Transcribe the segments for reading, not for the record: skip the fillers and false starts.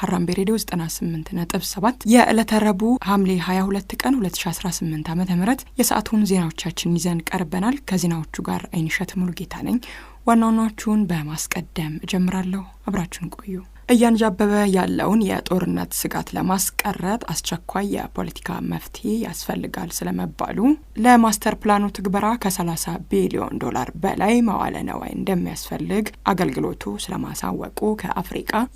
ሀራምቤ ሬዲዮ 98.7 የዕለተ ረቡዕ ሐምሌ 22 ቀን 2018 ዓ.ም የሰዓቱን ዜናዎቻችን ይዘን ቀርበናል። ከዜናዎቹ ጋር አይንሸት ሙሉጌታ ነኝ። ዋናዎቹን በማስቀደም እጀምራለሁ። አብራችሁን ቆዩ። እያንጃበበ ያለውን የጦርነት ስጋት ለማስቀረት አስቸኳይ የፖለቲካ መፍትሄ ያስፈልጋል ስለመባሉ፣ ለማስተር ፕላኑ ትግበራ ከ$30 ቢሊዮን በላይ መዋለ ንዋይ እንደሚያስፈልግ አገልግሎቱ ስለማሳወቁ፣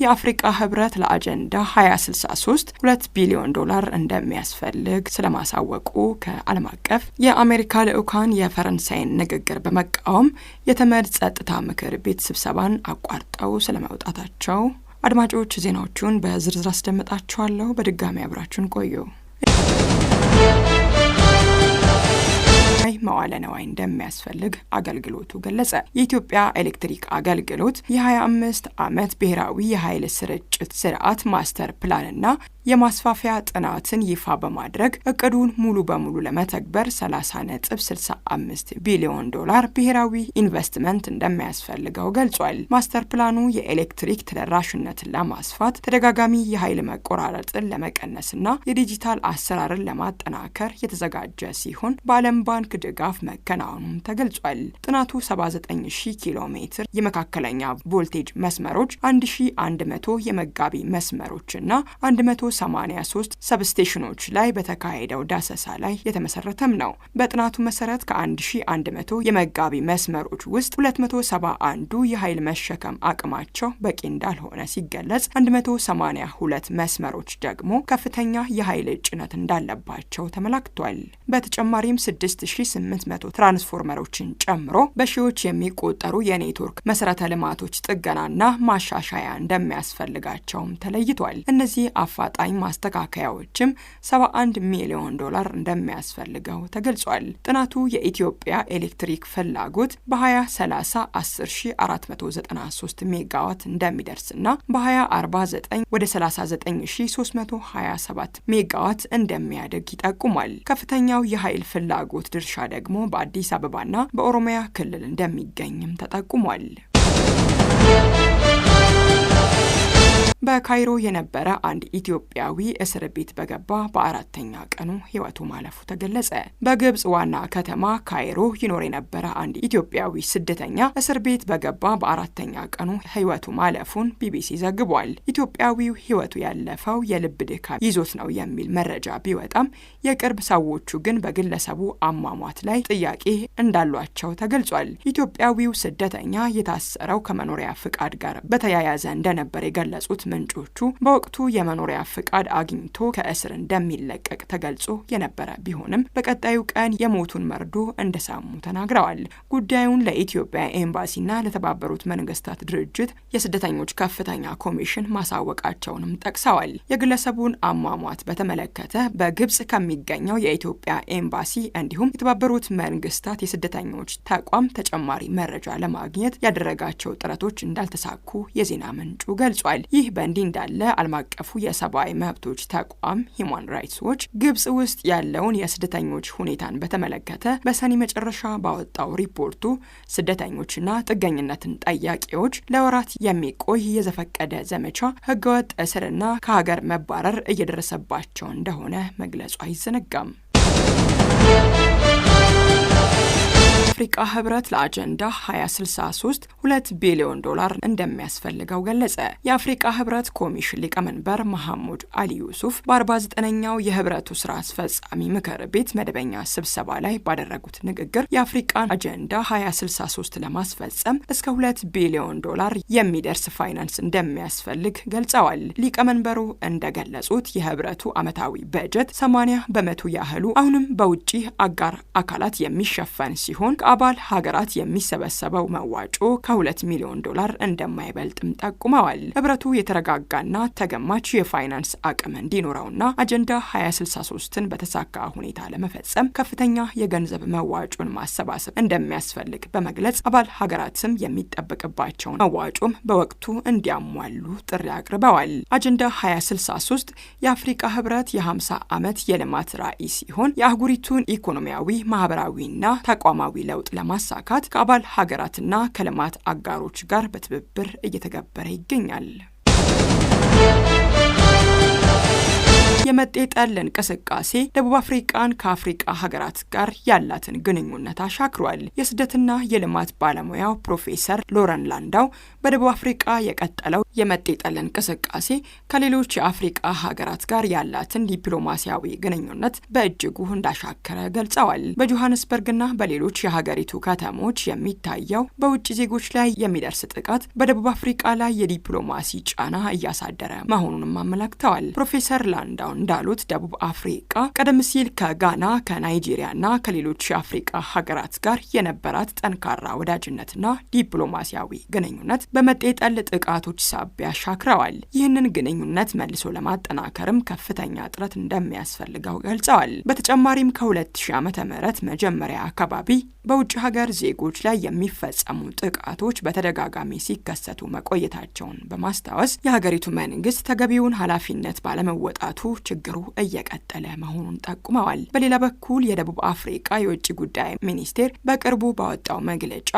የአፍሪካ ህብረት ለአጀንዳ 2063 $2 ቢሊዮን እንደሚያስፈልግ ስለማሳወቁ፣ ከዓለም አቀፍ የአሜሪካ ልዑካን የፈረንሳይን ንግግር በመቃወም የተመድ ጸጥታ ምክር ቤት ስብሰባን አቋርጠው ስለመውጣታቸው። አድማጮች ዜናዎቹን በዝርዝር አስደምጣችኋለሁ። በድጋሚ አብራችሁን ቆዩ። መዋለ ንዋይ እንደሚያስፈልግ አገልግሎቱ ገለጸ። የኢትዮጵያ ኤሌክትሪክ አገልግሎት የ25 ዓመት ብሔራዊ የኃይል ስርጭት ስርዓት ማስተር ፕላንና የማስፋፊያ ጥናትን ይፋ በማድረግ እቅዱን ሙሉ በሙሉ ለመተግበር $30.65 ቢሊዮን ብሔራዊ ኢንቨስትመንት እንደሚያስፈልገው ገልጿል። ማስተር ፕላኑ የኤሌክትሪክ ተደራሽነትን ለማስፋት፣ ተደጋጋሚ የኃይል መቆራረጥን ለመቀነስና የዲጂታል አሰራርን ለማጠናከር የተዘጋጀ ሲሆን በዓለም ባንክ ድጋፍ መከናወኑም ተገልጿል። ጥናቱ 79,000 ኪሎ ሜትር የመካከለኛ ቮልቴጅ መስመሮች፣ 1100 የመጋቢ መስመሮችና 183 ሰብስቴሽኖች ላይ በተካሄደው ዳሰሳ ላይ የተመሰረተም ነው። በጥናቱ መሰረት ከ1100 የመጋቢ መስመሮች ውስጥ 271 የኃይል መሸከም አቅማቸው በቂ እንዳልሆነ ሲገለጽ፣ 182 መስመሮች ደግሞ ከፍተኛ የኃይል ጭነት እንዳለባቸው ተመላክቷል። በተጨማሪም 6800 ትራንስፎርመሮችን ጨምሮ በሺዎች የሚቆጠሩ የኔትወርክ መሰረተ ልማቶች ጥገናና ማሻሻያ እንደሚያስፈልጋቸውም ተለይቷል። እነዚህ አፋጣኝ ማስተካከያዎችም $71 ሚሊዮን እንደሚያስፈልገው ተገልጿል። ጥናቱ የኢትዮጵያ ኤሌክትሪክ ፍላጎት በ2030 10,493 ሜጋዋት እንደሚደርስና በ2049 ወደ 39,327 ሜጋዋት እንደሚያድግ ይጠቁማል። ከፍተኛው የኃይል ፍላጎት ድርሻ ደግሞ በአዲስ አበባና በኦሮሚያ ክልል እንደሚገኝም ተጠቁሟል። በካይሮ የነበረ አንድ ኢትዮጵያዊ እስር ቤት በገባ በአራተኛ ቀኑ ሕይወቱ ማለፉ ተገለጸ። በግብጽ ዋና ከተማ ካይሮ ይኖር የነበረ አንድ ኢትዮጵያዊ ስደተኛ እስር ቤት በገባ በአራተኛ ቀኑ ሕይወቱ ማለፉን ቢቢሲ ዘግቧል። ኢትዮጵያዊው ሕይወቱ ያለፈው የልብ ድካም ይዞት ነው የሚል መረጃ ቢወጣም የቅርብ ሰዎቹ ግን በግለሰቡ አሟሟት ላይ ጥያቄ እንዳሏቸው ተገልጿል። ኢትዮጵያዊው ስደተኛ የታሰረው ከመኖሪያ ፍቃድ ጋር በተያያዘ እንደነበር የገለጹት ምንጮቹ በወቅቱ የመኖሪያ ፍቃድ አግኝቶ ከእስር እንደሚለቀቅ ተገልጾ የነበረ ቢሆንም በቀጣዩ ቀን የሞቱን መርዶ እንደሰሙ ተናግረዋል። ጉዳዩን ለኢትዮጵያ ኤምባሲና ለተባበሩት መንግስታት ድርጅት የስደተኞች ከፍተኛ ኮሚሽን ማሳወቃቸውንም ጠቅሰዋል። የግለሰቡን አሟሟት በተመለከተ በግብጽ ከሚገኘው የኢትዮጵያ ኤምባሲ እንዲሁም የተባበሩት መንግስታት የስደተኞች ተቋም ተጨማሪ መረጃ ለማግኘት ያደረጋቸው ጥረቶች እንዳልተሳኩ የዜና ምንጩ ገልጿል። ይህ በእንዲህ እንዳለ ዓለም አቀፉ የሰብአዊ መብቶች ተቋም ሂውማን ራይትስ ዎች ግብጽ ውስጥ ያለውን የስደተኞች ሁኔታን በተመለከተ በሰኔ መጨረሻ ባወጣው ሪፖርቱ ስደተኞችና ጥገኝነትን ጠያቂዎች ለወራት የሚቆይ የዘፈቀደ ዘመቻ፣ ህገወጥ እስርና ከሀገር መባረር እየደረሰባቸው እንደሆነ መግለጹ አይዘነጋም። የአፍሪካ ህብረት ለአጀንዳ 2063 $2 ቢሊዮን እንደሚያስፈልገው ገለጸ። የአፍሪካ ህብረት ኮሚሽን ሊቀመንበር መሐሙድ አሊ ዩሱፍ በ49ኛው የህብረቱ ስራ አስፈጻሚ ምክር ቤት መደበኛ ስብሰባ ላይ ባደረጉት ንግግር የአፍሪካን አጀንዳ 2063 ለማስፈጸም እስከ $2 ቢሊዮን የሚደርስ ፋይናንስ እንደሚያስፈልግ ገልጸዋል። ሊቀመንበሩ እንደገለጹት የህብረቱ ዓመታዊ በጀት 80% ያህሉ አሁንም በውጪ አጋር አካላት የሚሸፈን ሲሆን ከአባል ሀገራት የሚሰበሰበው መዋጮ ከ$2 ሚሊዮን እንደማይበልጥም ጠቁመዋል። ህብረቱ የተረጋጋና ተገማች የፋይናንስ አቅም እንዲኖረውና አጀንዳ 2063ን በተሳካ ሁኔታ ለመፈጸም ከፍተኛ የገንዘብ መዋጮን ማሰባሰብ እንደሚያስፈልግ በመግለጽ አባል ሀገራትም የሚጠበቅባቸውን መዋጮም በወቅቱ እንዲያሟሉ ጥሪ አቅርበዋል። አጀንዳ 2063 የአፍሪካ ህብረት የ50 ዓመት የልማት ራዕይ ሲሆን የአህጉሪቱን ኢኮኖሚያዊ፣ ማህበራዊና ተቋማዊ ለውጥ ለማሳካት ከአባል ሀገራትና ከልማት አጋሮች ጋር በትብብር እየተገበረ ይገኛል። የመጤጠል እንቅስቃሴ ደቡብ አፍሪቃን ከአፍሪቃ ሀገራት ጋር ያላትን ግንኙነት አሻክሯል። የስደትና የልማት ባለሙያው ፕሮፌሰር ሎረን ላንዳው በደቡብ አፍሪቃ የቀጠለው የመጤጠል እንቅስቃሴ ከሌሎች የአፍሪቃ ሀገራት ጋር ያላትን ዲፕሎማሲያዊ ግንኙነት በእጅጉ እንዳሻከረ ገልጸዋል። በጆሃንስበርግና በሌሎች የሀገሪቱ ከተሞች የሚታየው በውጭ ዜጎች ላይ የሚደርስ ጥቃት በደቡብ አፍሪቃ ላይ የዲፕሎማሲ ጫና እያሳደረ መሆኑንም አመላክተዋል። ፕሮፌሰር ላንዳው እንዳሉት ደቡብ አፍሪቃ ቀደም ሲል ከጋና ከናይጄሪያና ከሌሎች የአፍሪቃ ሀገራት ጋር የነበራት ጠንካራ ወዳጅነትና ዲፕሎማሲያዊ ግንኙነት በመጤጠል ጥቃቶች ሳቢያ ሻክረዋል። ይህንን ግንኙነት መልሶ ለማጠናከርም ከፍተኛ ጥረት እንደሚያስፈልገው ገልጸዋል። በተጨማሪም ከ2000 ዓመተ ምህረት መጀመሪያ አካባቢ በውጭ ሀገር ዜጎች ላይ የሚፈጸሙ ጥቃቶች በተደጋጋሚ ሲከሰቱ መቆየታቸውን በማስታወስ የሀገሪቱ መንግስት ተገቢውን ኃላፊነት ባለመወጣቱ ችግሩ እየቀጠለ መሆኑን ጠቁመዋል። በሌላ በኩል የደቡብ አፍሪቃ የውጭ ጉዳይ ሚኒስቴር በቅርቡ ባወጣው መግለጫ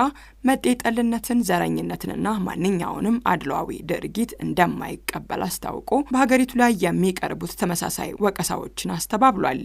መጤጠልነትን፣ ዘረኝነትንና ማንኛውንም አድሏዊ ድርጊት እንደማይቀበል አስታውቆ በሀገሪቱ ላይ የሚቀርቡት ተመሳሳይ ወቀሳዎችን አስተባብሏል።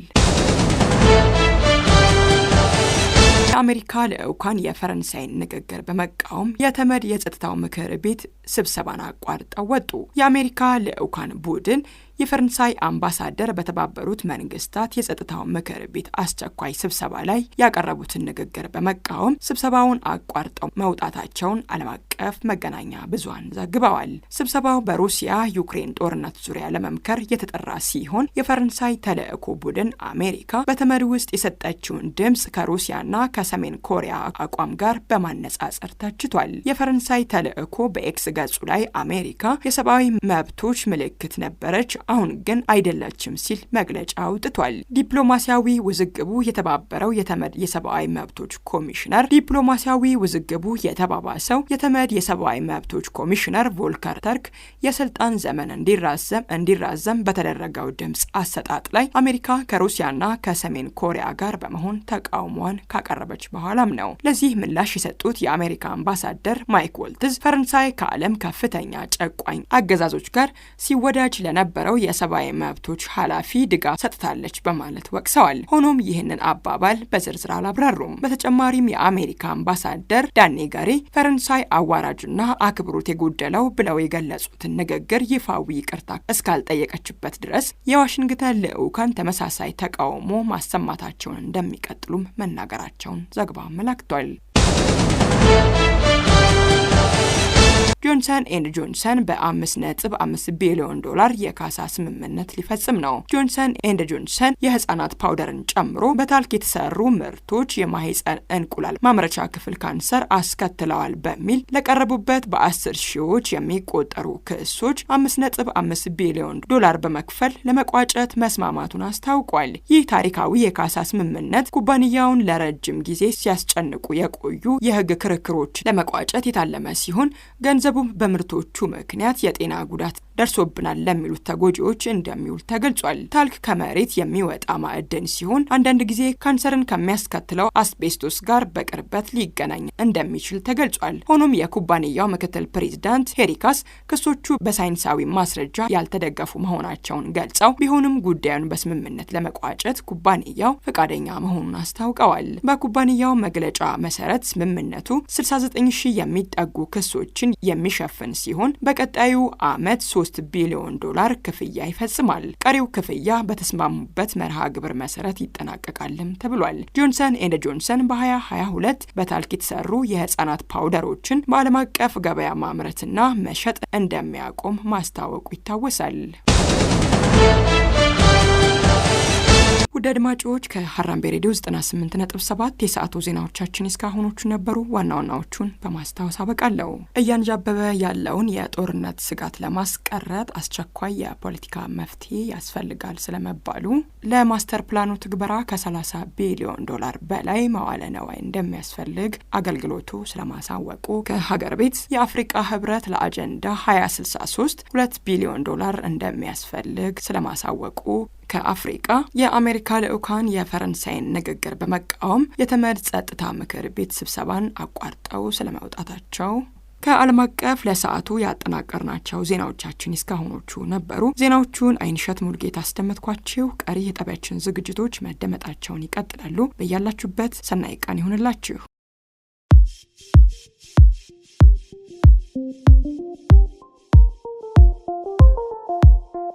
የአሜሪካ ልዑካን የፈረንሳይን ንግግር በመቃወም የተመድ የጸጥታው ምክር ቤት ስብሰባን አቋርጠው ወጡ። የአሜሪካ ልዑካን ቡድን የፈረንሳይ አምባሳደር በተባበሩት መንግስታት የጸጥታው ምክር ቤት አስቸኳይ ስብሰባ ላይ ያቀረቡትን ንግግር በመቃወም ስብሰባውን አቋርጠው መውጣታቸውን ዓለም አቀፍ መገናኛ ብዙሃን ዘግበዋል። ስብሰባው በሩሲያ ዩክሬን ጦርነት ዙሪያ ለመምከር የተጠራ ሲሆን የፈረንሳይ ተልዕኮ ቡድን አሜሪካ በተመድ ውስጥ የሰጠችውን ድምፅ ከሩሲያና ከሰሜን ኮሪያ አቋም ጋር በማነጻጸር ተችቷል። የፈረንሳይ ተልዕኮ በኤክስ ገጹ ላይ አሜሪካ የሰብአዊ መብቶች ምልክት ነበረች፣ አሁን ግን አይደለችም ሲል መግለጫ አውጥቷል። ዲፕሎማሲያዊ ውዝግቡ የተባበረው የተመድ የሰብአዊ መብቶች ኮሚሽነር ዲፕሎማሲያዊ ውዝግቡ የተባባሰው የተመድ የሰብአዊ መብቶች ኮሚሽነር ቮልከር ተርክ የስልጣን ዘመን እንዲራዘም በተደረገው ድምፅ አሰጣጥ ላይ አሜሪካ ከሩሲያና ከሰሜን ኮሪያ ጋር በመሆን ተቃውሟን ካቀረበች በኋላም ነው። ለዚህ ምላሽ የሰጡት የአሜሪካ አምባሳደር ማይክ ወልትዝ ፈረንሳይ ከዓለም ከፍተኛ ጨቋኝ አገዛዞች ጋር ሲወዳጅ ለነበረው የሰብአዊ መብቶች ኃላፊ ድጋፍ ሰጥታለች በማለት ወቅሰዋል። ሆኖም ይህንን አባባል በዝርዝር አላብራሩም። በተጨማሪም የአሜሪካ አምባሳደር ዳኔ ጋሬ ፈረንሳይ አዋራጅና አክብሮት የጎደለው ብለው የገለጹትን ንግግር ይፋዊ ይቅርታ እስካልጠየቀችበት ድረስ የዋሽንግተን ልዑካን ተመሳሳይ ተቃውሞ ማሰማታቸውን እንደሚቀጥሉም መናገራቸውን ዘገባው አመላክቷል። ጆንሰን ኤንድ ጆንሰን በ$5.5 ቢሊዮን የካሳ ስምምነት ሊፈጽም ነው። ጆንሰን ኤንድ ጆንሰን የህፃናት ፓውደርን ጨምሮ በታልክ የተሰሩ ምርቶች የማህፀን እንቁላል ማምረቻ ክፍል ካንሰር አስከትለዋል በሚል ለቀረቡበት በ10 ሺዎች የሚቆጠሩ ክሶች $5.5 ቢሊዮን በመክፈል ለመቋጨት መስማማቱን አስታውቋል። ይህ ታሪካዊ የካሳ ስምምነት ኩባንያውን ለረጅም ጊዜ ሲያስጨንቁ የቆዩ የህግ ክርክሮች ለመቋጨት የታለመ ሲሆን ገንዘቡ በምርቶቹ ምክንያት የጤና ጉዳት ደርሶብናል ለሚሉት ተጎጂዎች እንደሚውል ተገልጿል። ታልክ ከመሬት የሚወጣ ማዕድን ሲሆን አንዳንድ ጊዜ ካንሰርን ከሚያስከትለው አስቤስቶስ ጋር በቅርበት ሊገናኝ እንደሚችል ተገልጿል። ሆኖም የኩባንያው ምክትል ፕሬዝዳንት ሄሪካስ ክሶቹ በሳይንሳዊ ማስረጃ ያልተደገፉ መሆናቸውን ገልጸው ቢሆንም ጉዳዩን በስምምነት ለመቋጨት ኩባንያው ፈቃደኛ መሆኑን አስታውቀዋል። በኩባንያው መግለጫ መሰረት ስምምነቱ 69,000 የሚጠጉ ክሶችን የሚሸፍን ሲሆን በቀጣዩ ዓመት $3 ቢሊዮን ክፍያ ይፈጽማል። ቀሪው ክፍያ በተስማሙበት መርሃ ግብር መሰረት ይጠናቀቃልም ተብሏል። ጆንሰን ኤንድ ጆንሰን በ2022 በታልክ የተሰሩ የህፃናት ፓውደሮችን በዓለም አቀፍ ገበያ ማምረትና መሸጥ እንደሚያቆም ማስታወቁ ይታወሳል። ውድ አድማጮች ከሀራምቤ ሬዲዮ 98.7 የሰዓቱ ዜናዎቻችን እስካሁኖቹ ነበሩ። ዋና ዋናዎቹን በማስታወስ አበቃለሁ። እያንዣበበ ያለውን የጦርነት ስጋት ለማስቀረት አስቸኳይ የፖለቲካ መፍትሄ ያስፈልጋል ስለመባሉ፣ ለማስተር ፕላኑ ትግበራ ከ$30 ቢሊዮን በላይ መዋለ ነዋይ እንደሚያስፈልግ አገልግሎቱ ስለማሳወቁ፣ ከሀገር ቤት የአፍሪቃ ህብረት ለአጀንዳ 2063 $2 ቢሊዮን እንደሚያስፈልግ ስለማሳወቁ፣ ከአፍሪቃ የአሜሪካ ልዑካን የፈረንሳይን ንግግር በመቃወም የተመድ ጸጥታ ምክር ቤት ስብሰባን አቋርጠው ስለመውጣታቸው፣ ከዓለም አቀፍ ለሰዓቱ ያጠናቀርናቸው ዜናዎቻችን እስካሁኖቹ ነበሩ። ዜናዎቹን አይንሸት ሙልጌታ አስደመጥኳችሁ። ቀሪ የጣቢያችን ዝግጅቶች መደመጣቸውን ይቀጥላሉ። በያላችሁበት ሰናይ ቀን ይሁንላችሁ።